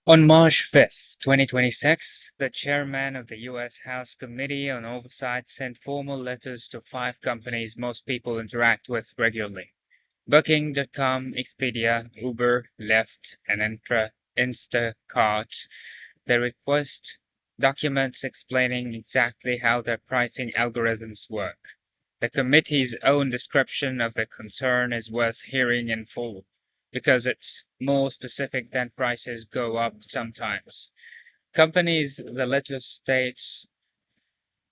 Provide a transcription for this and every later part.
On March 5th, 2026, the chairman of the U.S. House Committee on Oversight sent formal letters to 5 companies most people interact with regularly: Booking.com, Expedia, Uber, Lyft, and Instacart. The request documents explaining exactly how their pricing algorithms work. The committee's own description of the concern is worth hearing in full, because it's more specific than prices go up sometimes. Companies, the letter states,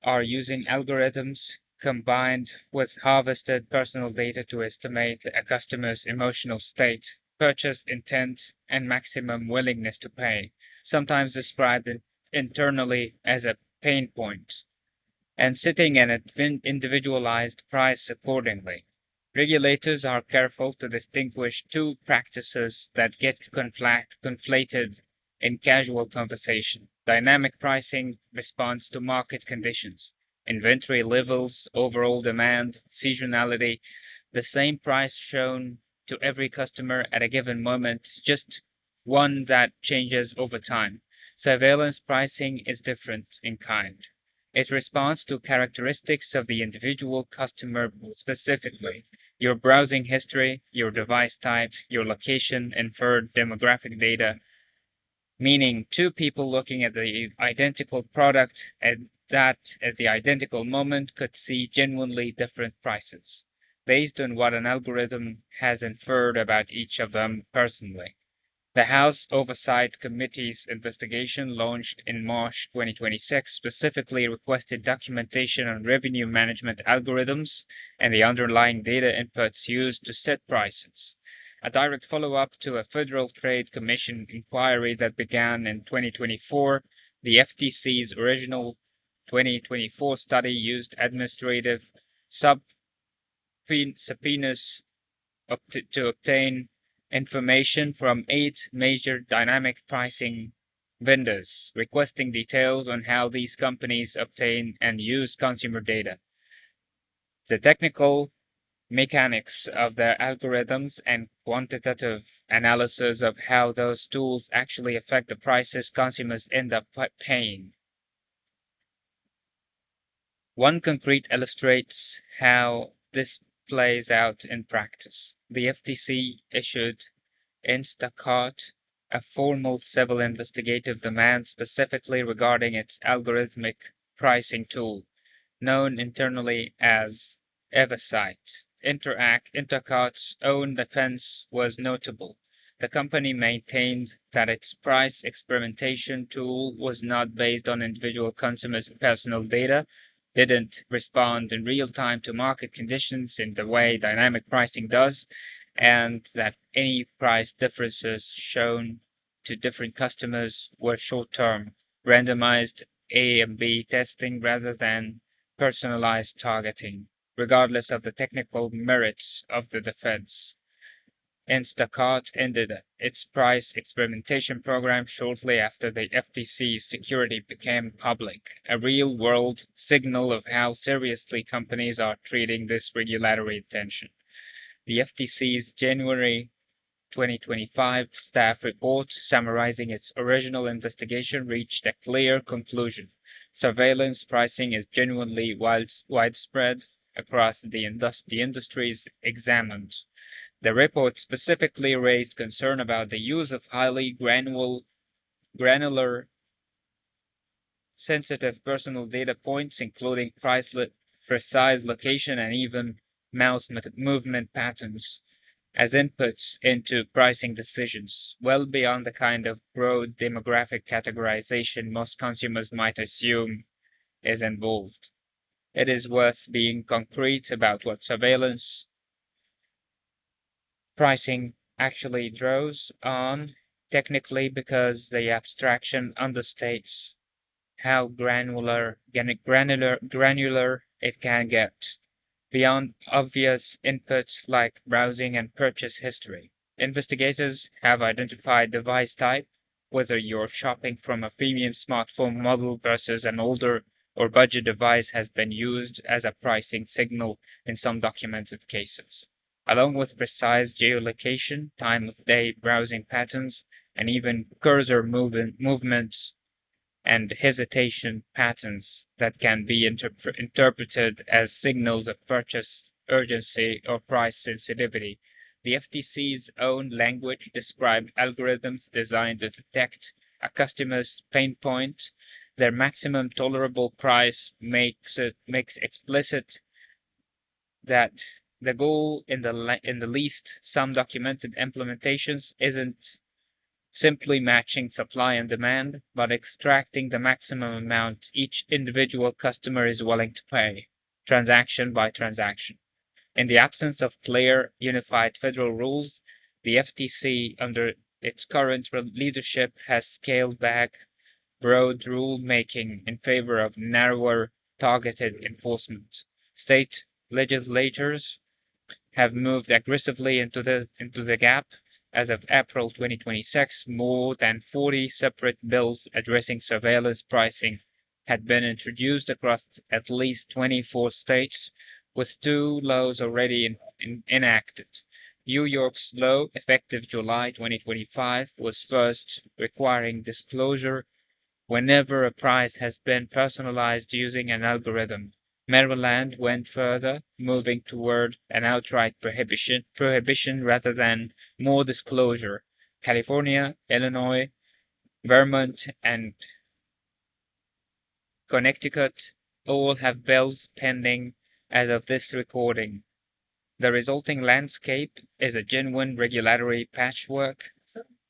are using algorithms combined with harvested personal data to estimate a customer's emotional state, purchase intent, and maximum willingness to pay, sometimes described internally as a pain point, and setting an individualized price accordingly. Regulators are careful to distinguish two practices that get conflated in casual conversation: dynamic pricing responds to market conditions, inventory levels, overall demand, seasonality, the same price shown to every customer at a given moment, just one that changes over time. Surveillance pricing is different in kind. It responds to characteristics of the individual customer specifically: your browsing history, your device type, your location, inferred demographic data, meaning two people looking at the identical product at the identical moment could see genuinely different prices, based on what an algorithm has inferred about each of them personally. The House Oversight Committee's investigation, launched in March 2026, specifically requested documentation on revenue management algorithms and the underlying data inputs used to set prices. A direct follow-up to a Federal Trade Commission inquiry that began in 2024, the FTC's original 2024 study used administrative subpoenas to obtain information from 8 major dynamic pricing vendors, requesting details on how these companies obtain and use consumer data, the technical mechanics of their algorithms, and quantitative analysis of how those tools actually affect the prices consumers end up paying. One concrete illustrates how this plays out in practice. The FTC issued Instacart a formal civil investigative demand specifically regarding its algorithmic pricing tool, known internally as Oversight. Intercart's own defense was notable. The company maintained that its price experimentation tool was not based on individual consumers' personal data, didn't respond in real time to market conditions in the way dynamic pricing does, and that any price differences shown to different customers were short term, randomized A and B testing rather than personalized targeting, regardless of the technical merits of the defense. Instacart ended its price experimentation program shortly after the FTC's security became public, a real world signal of how seriously companies are treating this regulatory attention. The FTC's January 2025 staff report, summarizing its original investigation, reached a clear conclusion: surveillance pricing is genuinely widespread across the industries examined. The report specifically raised concern about the use of highly granular, sensitive personal data points, including precise location and even mouse movement patterns, as inputs into pricing decisions, well beyond the kind of broad demographic categorization most consumers might assume is involved. It is worth being concrete about what surveillance pricing actually draws on technically, because the abstraction understates how granular it can get, beyond obvious inputs like browsing and purchase history. Investigators have identified device type, whether you're shopping from a premium smartphone model versus an older or budget device, has been used as a pricing signal in some documented cases, along with precise geolocation, time of day browsing patterns, and even cursor movement and hesitation patterns that can be interpreted as signals of purchase urgency or price sensitivity. The FTC's own language describes algorithms designed to detect a customer's pain point. Their maximum tolerable price makes explicit that the goal in the least some documented implementations isn't simply matching supply and demand, but extracting the maximum amount each individual customer is willing to pay, transaction by transaction. In the absence of clear, unified federal rules, the FTC, under its current leadership, has scaled back broad rulemaking in favor of narrower, targeted enforcement. State legislatures have moved aggressively into the gap. As of April 2026, more than 40 separate bills addressing surveillance pricing had been introduced across at least 24 states, with 2 laws already enacted. New York's law, effective July 2025, was first requiring disclosure whenever a price has been personalized using an algorithm. Maryland went further, moving toward an outright prohibition rather than more disclosure. California, Illinois, Vermont, and Connecticut all have bills pending as of this recording. The resulting landscape is a genuine regulatory patchwork.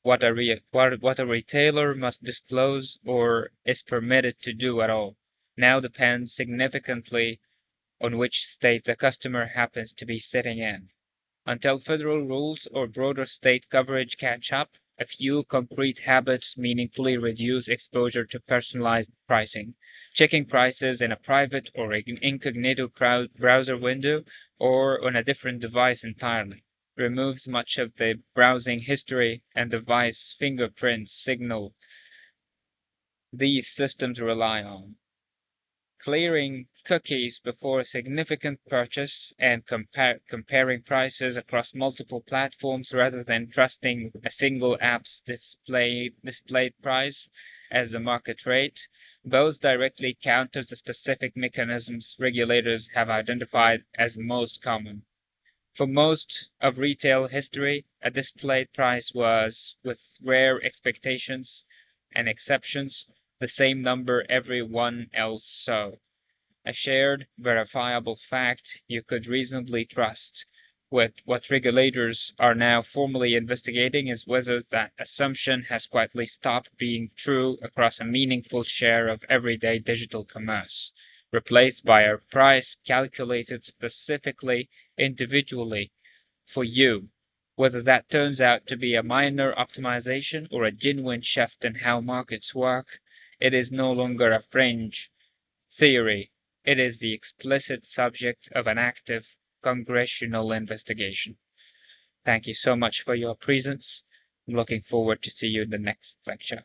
What a retailer must disclose or is permitted to do at all now depends significantly on which state the customer happens to be sitting in. Until federal rules or broader state coverage catch up, a few concrete habits meaningfully reduce exposure to personalized pricing. Checking prices in a private or incognito browser window or on a different device entirely removes much of the browsing history and device fingerprint signal these systems rely on. Clearing cookies before a significant purchase and comparing prices across multiple platforms rather than trusting a single app's displayed price as the market rate, both directly counters the specific mechanisms regulators have identified as most common. For most of retail history, a displayed price was, with rare expectations and exceptions, the same number everyone else saw. A shared, verifiable fact you could reasonably trust. What regulators are now formally investigating is whether that assumption has quietly stopped being true across a meaningful share of everyday digital commerce, replaced by a price calculated specifically, individually, for you. Whether that turns out to be a minor optimization or a genuine shift in how markets work, it is no longer a fringe theory. It is the explicit subject of an active congressional investigation. Thank you so much for your presence. I'm looking forward to see you in the next lecture.